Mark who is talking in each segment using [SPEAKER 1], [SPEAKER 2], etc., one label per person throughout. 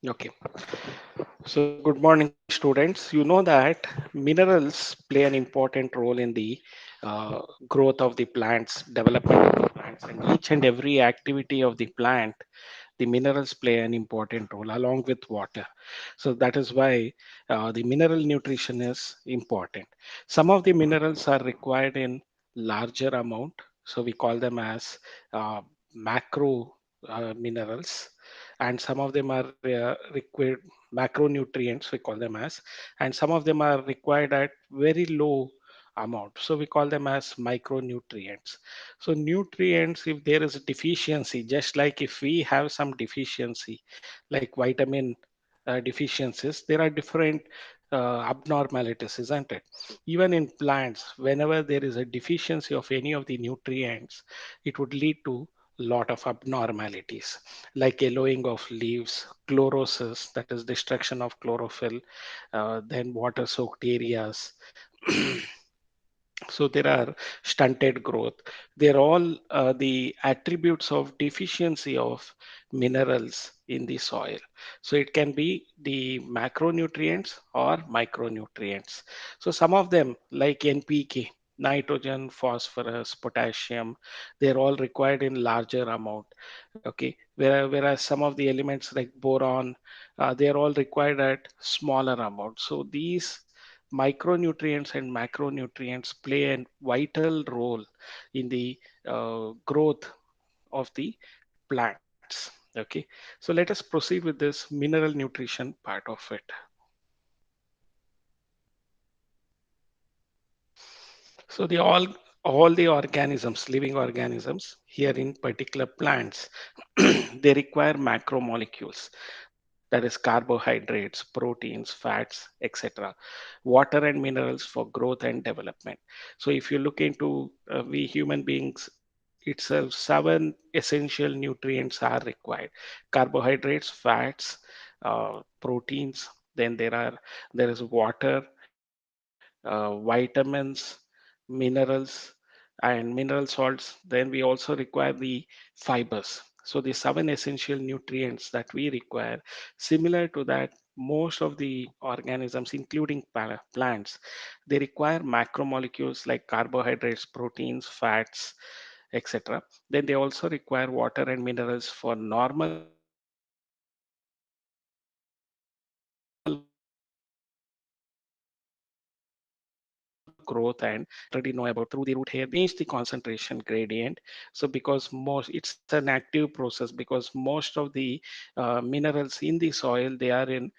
[SPEAKER 1] Okay. So, good morning, students. You know that minerals play an important role in the uh, growth of the plants, development of the plants, and each and every activity of the plant. The minerals play an important role along with water. So that is why the mineral nutrition is important. Some of the minerals are required in larger amount, so we call them as macro minerals, and some of them are required macronutrients, we call them as, and some of them are required at very low amount, so we call them as micronutrients. So nutrients, if there is a deficiency, just like if we have some deficiency, like vitamin deficiencies, there are different abnormalities, isn't it? Even in plants, whenever there is a deficiency of any of the nutrients, it would lead to lot of abnormalities like yellowing of leaves, chlorosis, that is destruction of chlorophyll, then water soaked areas. So there are stunted growth. They're all the attributes of deficiency of minerals in the soil. So it can be the macronutrients or micronutrients. So some of them like NPK, nitrogen, phosphorus, potassium, they're all required in larger amount. Okay, whereas some of the elements like boron, they're all required at smaller amount. So these micronutrients and macronutrients play a vital role in the growth of the plants. Okay, so let us proceed with this mineral nutrition part of it. So the all the organisms, living organisms here in particular plants, they require macromolecules, that is carbohydrates, proteins, fats, etc., water and minerals for growth and development. So if you look into we human beings itself, seven essential nutrients are required: carbohydrates, fats, proteins, then there is water, vitamins, minerals, and mineral salts. Then we also require the fibers. So the seven essential nutrients that we require, similar to that, most of the organisms, including plants, they require macromolecules like carbohydrates, proteins, fats, etc. Then they also require water and minerals for normal growth and development. So the normal growth and development is we already know about through the root hair change the concentration gradient. So because most it's an active process, because most of the minerals in the soil, they are in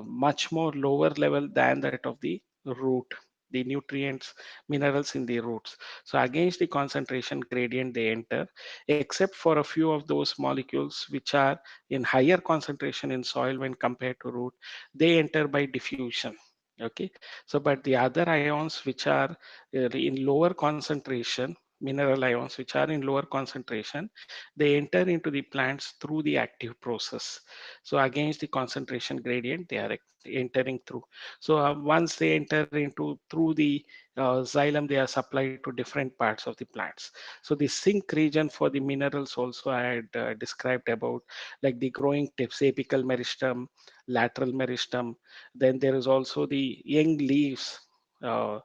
[SPEAKER 1] much more lower level than that of the root, the nutrients, minerals in the roots. So against the concentration gradient they enter, except for a few of those molecules which are in higher concentration in soil when compared to root, they enter by diffusion. Okay, so but the other ions which are in lower concentration, mineral ions which are in lower concentration, they enter into the plants through the active process. So against the concentration gradient they are entering through. So once they enter into through the xylem, they are supplied to different parts of the plants. So the sink region for the minerals also I had described about, like the growing tips, apical meristem, lateral meristem. Then there is also the young leaves uh,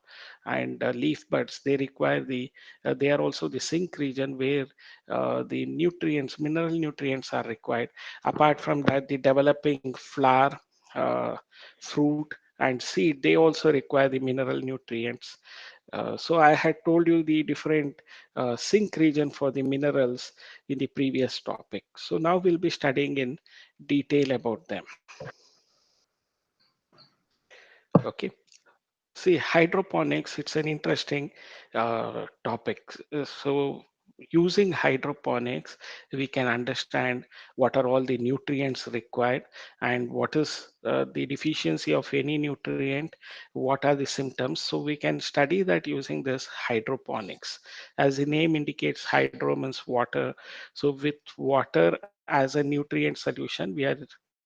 [SPEAKER 1] and leaf buds. They require they are also the sink region where the nutrients, mineral nutrients are required. Apart from that, the developing flower, uh, fruit, and seed, they also require the mineral nutrients. So I had told you the different sink region for the minerals in the previous topic. So now we'll be studying in detail about them. Okay. See, hydroponics, it's an interesting topic. So, using hydroponics, we can understand what are all the nutrients required and what is the deficiency of any nutrient, what are the symptoms. So, we can study that using this hydroponics. As the name indicates, hydro means water. So, with water as a nutrient solution, we are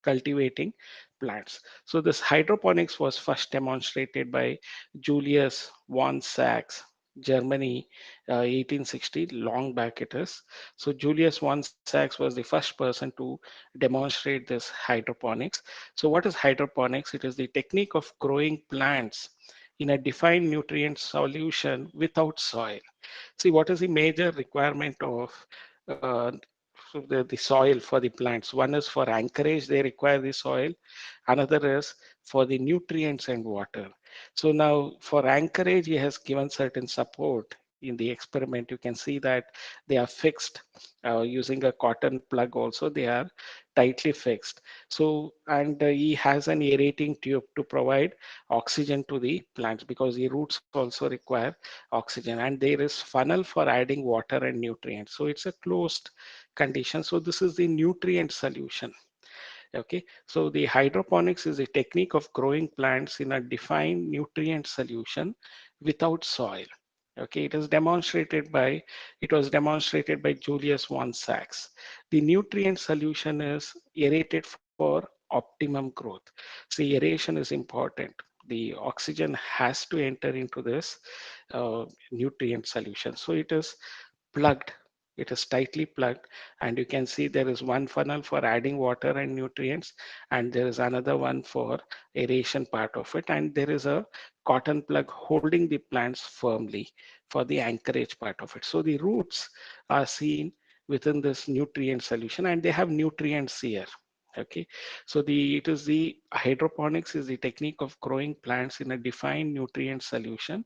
[SPEAKER 1] cultivating plants. So this hydroponics was first demonstrated by Julius von Sachs. Germany, 1860, long back it is. So Julius von Sachs was the first person to demonstrate this hydroponics. So what is hydroponics? It is the technique of growing plants in a defined nutrient solution without soil. See, what is the major requirement of the soil for the plants? One is for anchorage, they require the soil. Another is for the nutrients and water. So now for anchorage, he has given certain support. In the experiment, you can see that they are fixed using a cotton plug also, they are tightly fixed. So, and he has an aerating tube to provide oxygen to the plants because the roots also require oxygen, and there is funnel for adding water and nutrients. So it's a closed condition. So this is the nutrient solution. Okay, so the hydroponics is a technique of growing plants in a defined nutrient solution without soil. Okay, it was demonstrated by Julius von Sachs. The nutrient solution is aerated for optimum growth. See, aeration is important. The oxygen has to enter into this nutrient solution. So it is plugged, it is tightly plugged, and you can see there is one funnel for adding water and nutrients, and there is another one for aeration part of it, and there is a cotton plug holding the plants firmly for the anchorage part of it. So the roots are seen within this nutrient solution, and they have nutrients here. Okay, so the it is the hydroponics is the technique of growing plants in a defined nutrient solution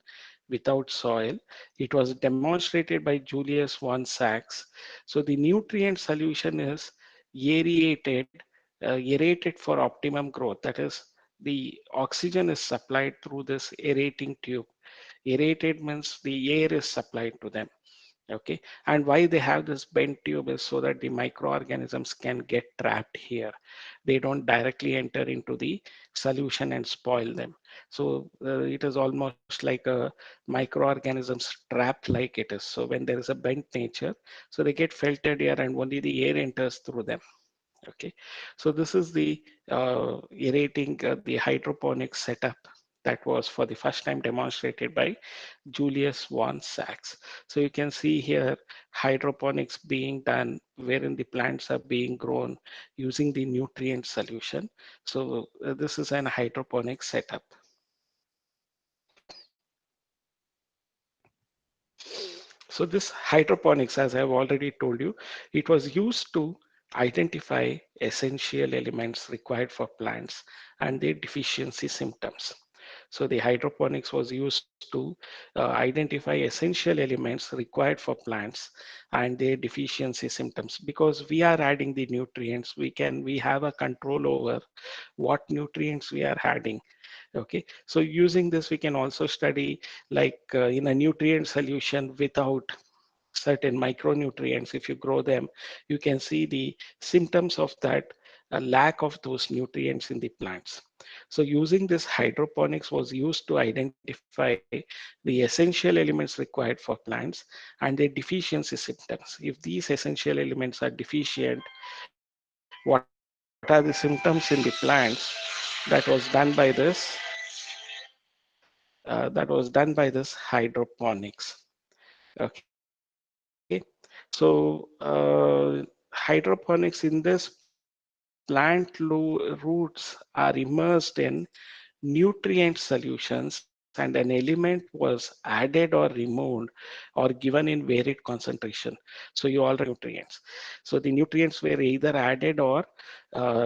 [SPEAKER 1] without soil. It was demonstrated by Julius von Sachs. So the nutrient solution is aerated, aerated for optimum growth. That is, the oxygen is supplied through this aerating tube. Aerated means the air is supplied to them. Okay, and why they have this bent tube is so that the microorganisms can get trapped here. They don't directly enter into the solution and spoil them. So it is almost like a microorganisms trapped like it is. So when there is a bent nature, so they get filtered here and only the air enters through them. Okay, so this is the aerating the hydroponic setup that was for the first time demonstrated by Julius von Sachs. So you can see here hydroponics being done wherein the plants are being grown using the nutrient solution. So this is an hydroponic setup. So this hydroponics, as I've already told you, it was used to identify essential elements required for plants and their deficiency symptoms. So the hydroponics was used to identify essential elements required for plants and their deficiency symptoms. Because we are adding the nutrients, we have a control over what nutrients we are adding. Okay, so using this we can also study like in a nutrient solution without certain micronutrients. If you grow them, you can see the symptoms of that lack of those nutrients in the plants. So using this hydroponics was used to identify the essential elements required for plants and their deficiency symptoms. If these essential elements are deficient, what are the symptoms in the plants? That was done by this hydroponics. Okay, so hydroponics, in this roots are immersed in nutrient solutions, and an element was added or removed or given in varied concentration. So you already nutrients. So the nutrients were either added or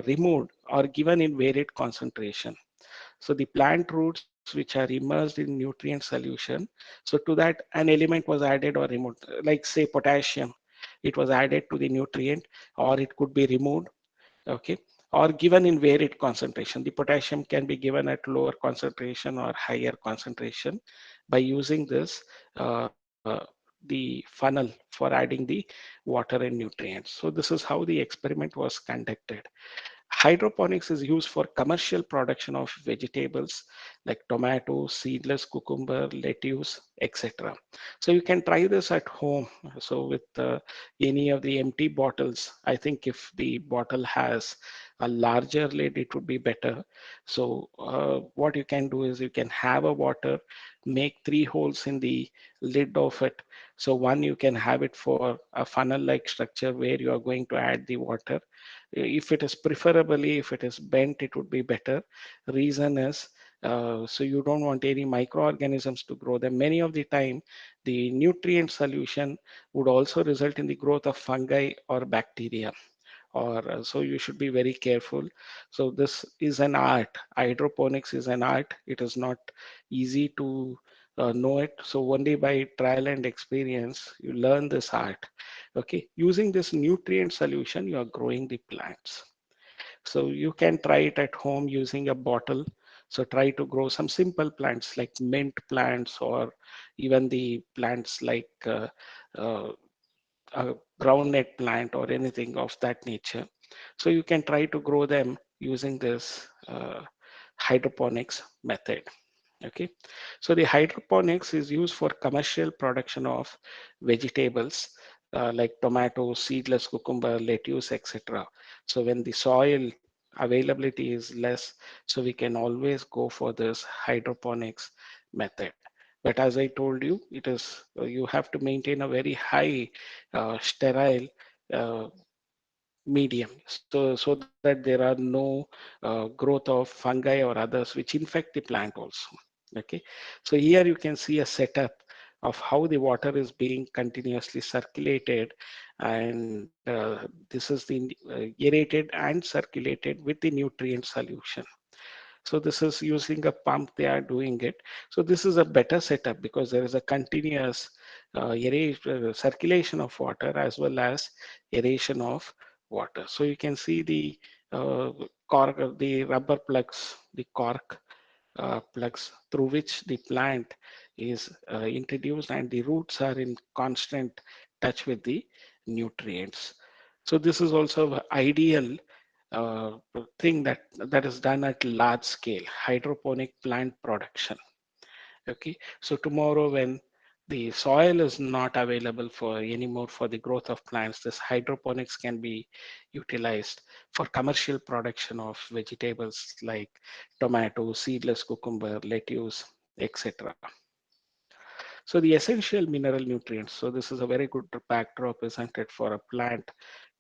[SPEAKER 1] removed or given in varied concentration. So the plant roots which are immersed in nutrient solution, so to that an element was added or removed, like say potassium, it was added to the nutrient or it could be removed. Okay, or given in varied concentration. The potassium can be given at lower concentration or higher concentration by using this the funnel for adding the water and nutrients. So this is how the experiment was conducted. Hydroponics is used for commercial production of vegetables like tomato, seedless cucumber, lettuce, etc. So you can try this at home. So with any of the empty bottles, I think if the bottle has a larger lid, it would be better. So what you can do is you can have a water, make 3 holes in the lid of it. So one, you can have it for a funnel like structure where you are going to add the water. If it is preferably, if it is bent, it would be better. Reason is, so you don't want any microorganisms to grow them. Many of the time, the nutrient solution would also result in the growth of fungi or bacteria, or so you should be very careful. So this is an art. Hydroponics is an art. It is not easy to know it. So only by trial and experience you learn this art. Okay, using this nutrient solution, you are growing the plants. So you can try it at home using a bottle. So try to grow some simple plants like mint plants, or even the plants like uh, a groundnut plant or anything of that nature. So you can try to grow them using this hydroponics method. Okay, so the hydroponics is used for commercial production of vegetables like tomatoes, seedless cucumber, lettuce, etc. So when the soil availability is less, so we can always go for this hydroponics method. But as I told you, it is you have to maintain a very high sterile uh, medium, so that there are no growth of fungi or others which infect the plant also. Okay, so here you can see a setup of how the water is being continuously circulated, and this is the aerated and circulated with the nutrient solution. So this is using a pump, they are doing it. So this is a better setup because there is a continuous circulation of water as well as aeration of water. So you can see the cork, the rubber plugs, the cork plugs through which the plant is introduced, and the roots are in constant touch with the nutrients. So this is also an ideal uh, thing that is done at large scale, hydroponic plant production. Okay, so tomorrow when the soil is not available for anymore for the growth of plants, this hydroponics can be utilized for commercial production of vegetables like tomato, seedless cucumber, lettuce, etc. So the essential mineral nutrients. So this is a very good backdrop, isn't it, for a plant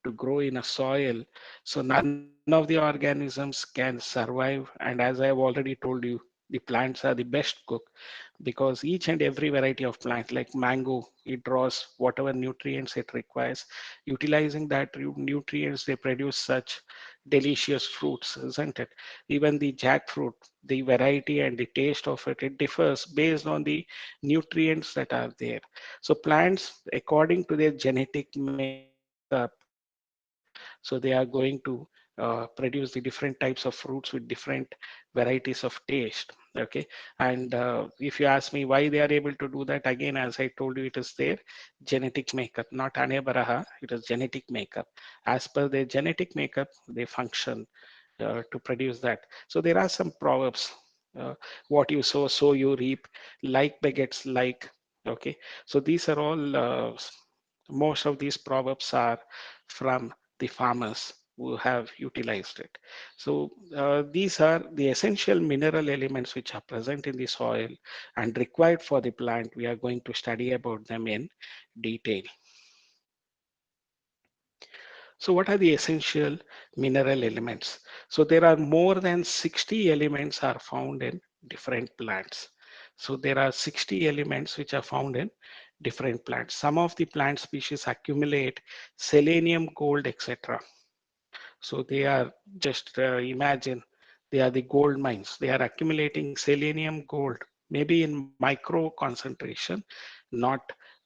[SPEAKER 1] to grow in a soil. So none of the organisms can survive. And as I have already told you, the plants are the best cook because each and every variety of plant like mango, it draws whatever nutrients it requires. Utilizing that nutrients, they produce such delicious fruits, isn't it? Even the jackfruit, the variety and the taste of it, it differs based on the nutrients that are there. So plants, according to their genetic makeup, so they are going to produce the different types of fruits with different varieties of taste. Okay, and if you ask me why they are able to do that, again, as I told you, it is their genetic makeup, not ane baraha, it is genetic makeup. As per their genetic makeup, they function to produce that. So there are some proverbs. What you sow, so you reap. Like begets like. Okay, so these are all. Most of these proverbs are from the farmers who have utilized it. So these are the essential mineral elements which are present in the soil and required for the plant. We are going to study about them in detail. So what are the essential mineral elements? So there are more than 60 elements are found in different plants. So there are 60 elements which are found in different plants. Some of the plant species accumulate selenium, gold, etc. So they are just imagine they are the gold mines. They are accumulating selenium, gold, maybe in micro concentration, not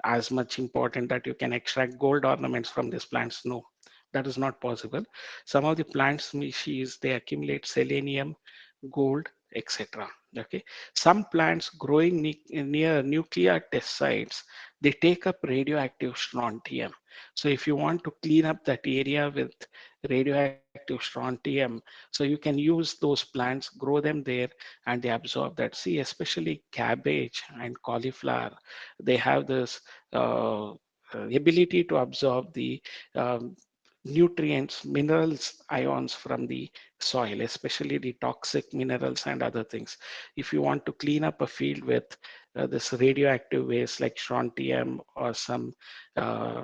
[SPEAKER 1] as much important that you can extract gold ornaments from these plants. No, that is not possible. Some of the plant species, they accumulate selenium, gold, etc. Okay, some plants growing near nuclear test sites, they take up radioactive strontium. So if you want to clean up that area with radioactive strontium, so you can use those plants, grow them there, and they absorb that. See, especially cabbage and cauliflower, they have this ability to absorb the um, nutrients, minerals, ions from the soil, especially the toxic minerals and other things. If you want to clean up a field with this radioactive waste like strontium or some uh,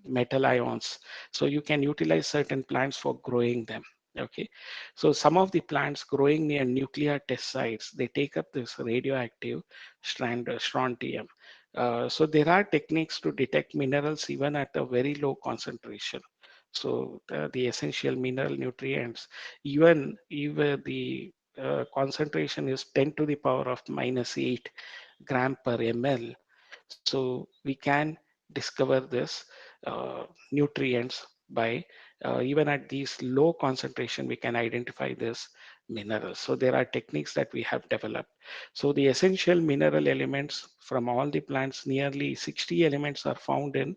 [SPEAKER 1] metal ions, so you can utilize certain plants for growing them. Okay, so some of the plants growing near nuclear test sites, they take up this radioactive strontium. So there are techniques to detect minerals even at a very low concentration. So the essential mineral nutrients, even the concentration is 10 to the power of minus 8 gram per ml. So we can discover this nutrients by even at these low concentration, we can identify this minerals. So there are techniques that we have developed. So the essential mineral elements from all the plants, nearly 60 elements are found in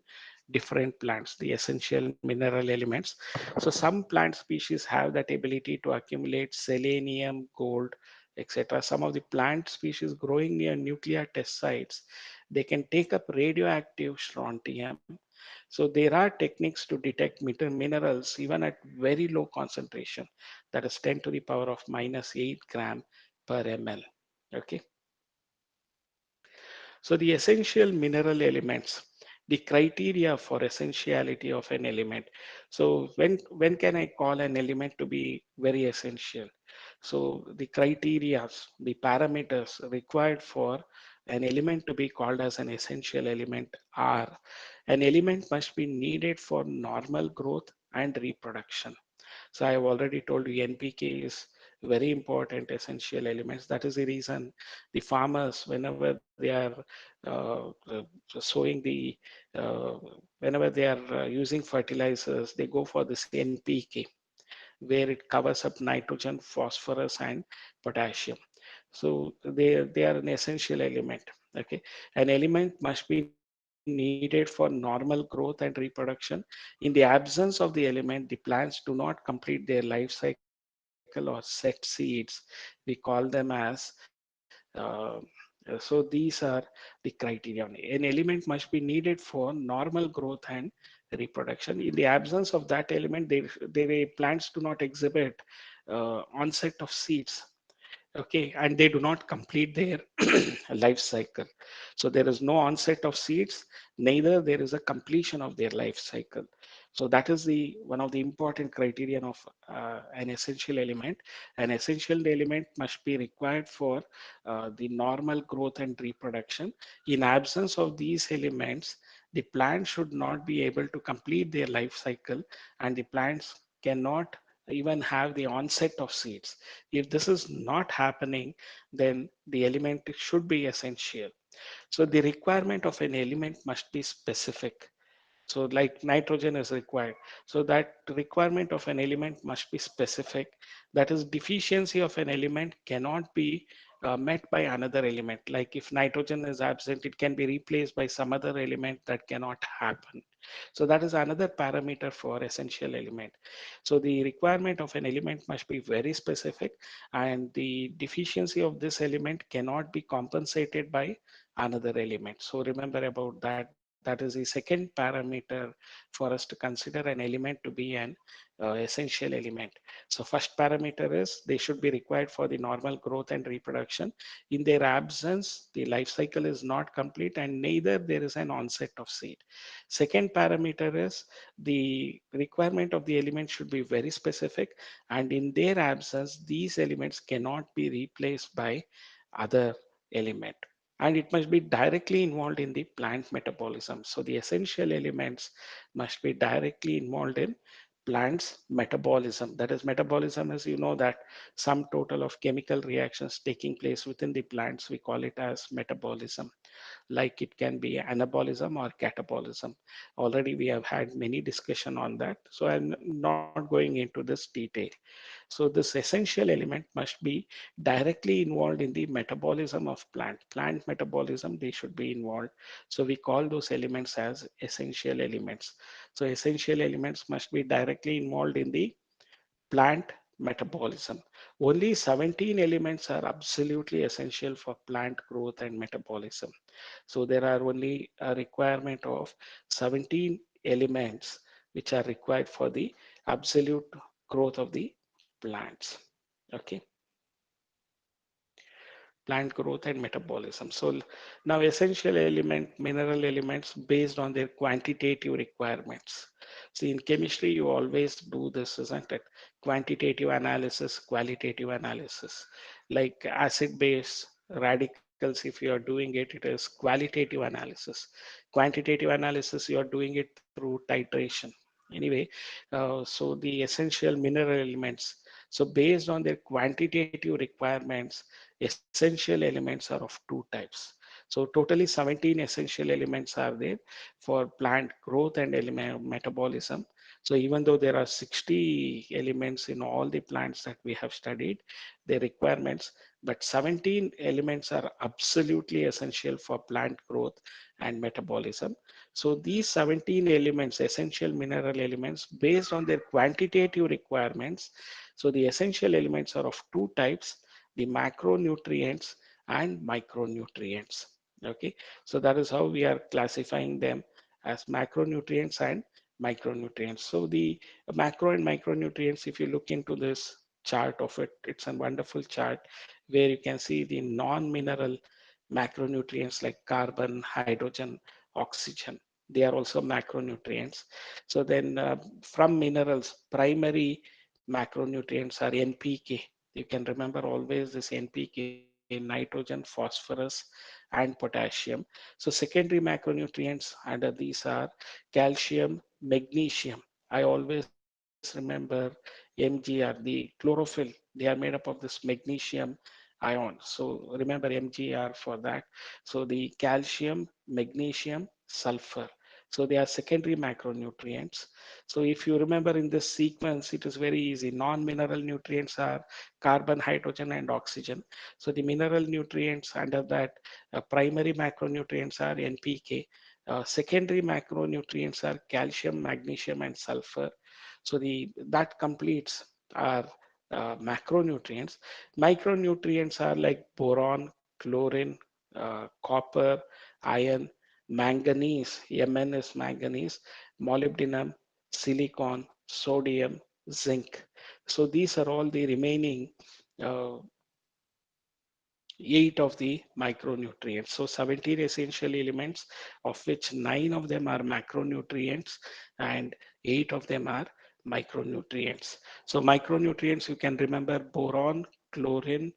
[SPEAKER 1] different plants, the essential mineral elements. So some plant species have that ability to accumulate selenium, gold, etc. Some of the plant species growing near nuclear test sites, they can take up radioactive strontium. So there are techniques to detect minerals even at very low concentration, that is 10 to the power of minus 8 gram per ml. Okay. So the essential mineral elements, the criteria for essentiality of an element. So when can I call an element to be very essential? So the criteria, the parameters required for an element to be called as an essential element are: an element must be needed for normal growth and reproduction. So I have already told you NPK is very important essential elements. That is the reason the farmers, whenever they are sowing the, uh, whenever they are using fertilizers, they go for this NPK, where it covers up nitrogen, phosphorus, and potassium. So they are an essential element. Okay, an element must be needed for normal growth and reproduction. In the absence of the element, the plants do not complete their life cycle or set seeds. We call them as so these are the criteria. An element must be needed for normal growth and reproduction. In the absence of that element, they plants do not exhibit onset of seeds. Okay, and they do not complete their life cycle. So there is no onset of seeds, neither there is a completion of their life cycle. So that is the one of the important criterion of an essential element. An essential element must be required for the normal growth and reproduction. In absence of these elements, the plant should not be able to complete their life cycle, and the plants cannot even have the onset of seeds. If this is not happening, then the element should be essential. So the requirement of an element must be specific. So like nitrogen is required. So that requirement of an element must be specific. That is, deficiency of an element cannot be met by another element. Like if nitrogen is absent, it can be replaced by some other element. That cannot happen. So that is another parameter for essential element. So the requirement of an element must be very specific, and the deficiency of this element cannot be compensated by another element. So remember about that. That is the second parameter for us to consider an element to be an essential element. So first parameter is they should be required for the normal growth and reproduction. In their absence, the life cycle is not complete, and neither there is an onset of seed. Second parameter is the requirement of the element should be very specific, and in their absence, these elements cannot be replaced by other element, and it must be directly involved in the plant metabolism. So the essential elements must be directly involved in plants metabolism. That is, metabolism, as you know, that some total of chemical reactions taking place within the plants, we call it as metabolism. Like it can be anabolism or catabolism. Already we have had many discussion on that, so I'm not going into this detail. So this essential element must be directly involved in the metabolism of plant metabolism. They should be involved. So we call those elements as essential elements. So essential elements must be directly involved in the plant metabolism. Only 17 elements are absolutely essential for plant growth and metabolism. So there are only a requirement of 17 elements which are required for the absolute growth of the plants. Okay, plant growth and metabolism. So now essential element, mineral elements based on their quantitative requirements. See, in chemistry, you always do this, isn't it? Quantitative analysis, qualitative analysis. Like acid base radicals, if you are doing it, it is qualitative analysis. Quantitative analysis, you are doing it through titration. Anyway, so the essential mineral elements. So based on their quantitative requirements, essential elements are of two types. So totally 17 essential elements are there for plant growth and metabolism. So even though there are 60 elements in all the plants that we have studied, the requirements, but 17 elements are absolutely essential for plant growth and metabolism. So these 17 elements, essential mineral elements, based on their quantitative requirements. So the essential elements are of two types, the macronutrients and micronutrients. Okay, so that is how we are classifying them as macronutrients and micronutrients. So the macro and micronutrients, if you look into this chart of it, it's a wonderful chart where you can see the non-mineral macronutrients like carbon, hydrogen, oxygen. They are also macronutrients. So then from minerals, primary macronutrients are NPK. You can remember always this NPK, nitrogen, phosphorus, and potassium. So secondary macronutrients under these are calcium, magnesium. I always remember Mgr, the chlorophyll. They are made up of this magnesium ion. So remember Mgr for that. So the calcium, magnesium, sulfur. So they are secondary macronutrients. So if you remember in this sequence, it is very easy. Non-mineral nutrients are carbon, hydrogen, and oxygen. So the mineral nutrients under that primary macronutrients are NPK. Secondary macronutrients are calcium, magnesium, and sulfur. So the that completes our macronutrients. Micronutrients are like boron, chlorine, copper, iron, manganese, Mn is manganese, molybdenum, silicon, sodium, zinc. So these are all the remaining uh, 8 of the micronutrients. So 17 essential elements, of which 9 of them are macronutrients and 8 of them are micronutrients. So micronutrients, you can remember boron, chlorine,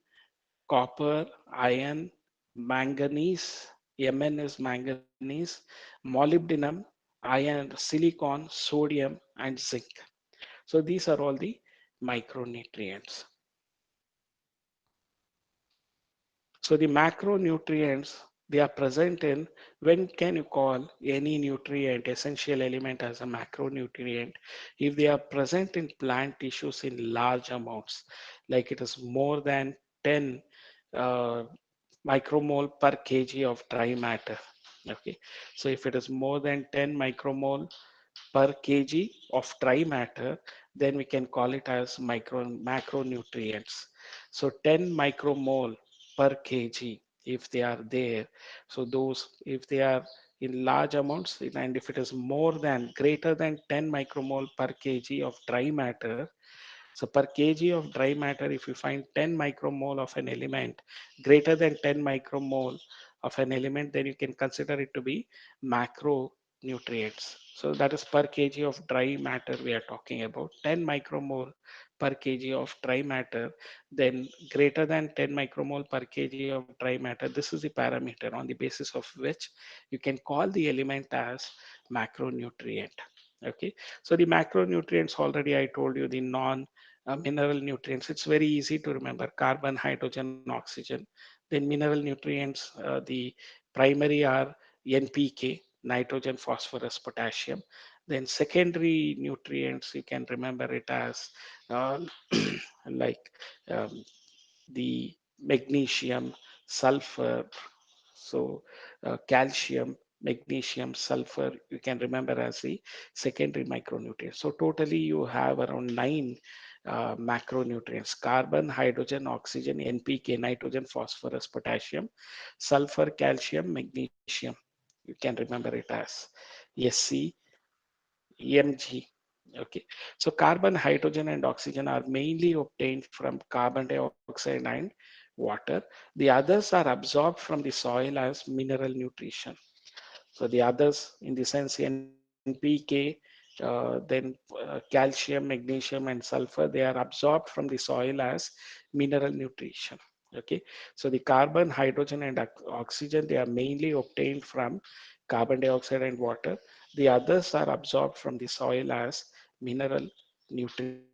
[SPEAKER 1] copper, iron, manganese, Mn is manganese, molybdenum, iron, silicon, sodium, and zinc. So these are all the micronutrients. So the macronutrients, they are present in, when can you call any nutrient, essential element as a macronutrient? If they are present in plant tissues in large amounts, like it is more than 10 uh, micromole per kg of dry matter. Okay, so if it is more than 10 micromole per kg of dry matter, then we can call it as macronutrients. So 10 micromole per kg, if they are there, so those, if they are in large amounts, and if it is more than, greater than 10 micromole per kg of dry matter, so per kg of dry matter, if you find 10 micromole of an element greater than 10 micromole of an element, then you can consider it to be macronutrients. So that is per kg of dry matter we are talking about. 10 micromole per kg of dry matter, then greater than 10 micromole per kg of dry matter. This is the parameter on the basis of which you can call the element as macronutrient. Okay, so the macronutrients, already I told you the non mineral nutrients. It's very easy to remember: carbon, hydrogen, oxygen. Then mineral nutrients, the primary are NPK, nitrogen, phosphorus, potassium. Then secondary nutrients, you can remember it as uh, like um, the magnesium, sulfur, so calcium, magnesium, sulfur, you can remember as the secondary micronutrients. So totally you have around 9 macronutrients: carbon, hydrogen, oxygen, NPK, nitrogen, phosphorus, potassium, sulfur, calcium, magnesium. You can remember it as SC, mg. Okay, so carbon, hydrogen, and oxygen are mainly obtained from carbon dioxide and water. The others are absorbed from the soil as mineral nutrition. So the others, in the sense NPK, then calcium, magnesium, and sulfur, they are absorbed from the soil as mineral nutrition. Okay, so the carbon, hydrogen, and oxygen, they are mainly obtained from carbon dioxide and water. The others are absorbed from the soil as mineral nutrition.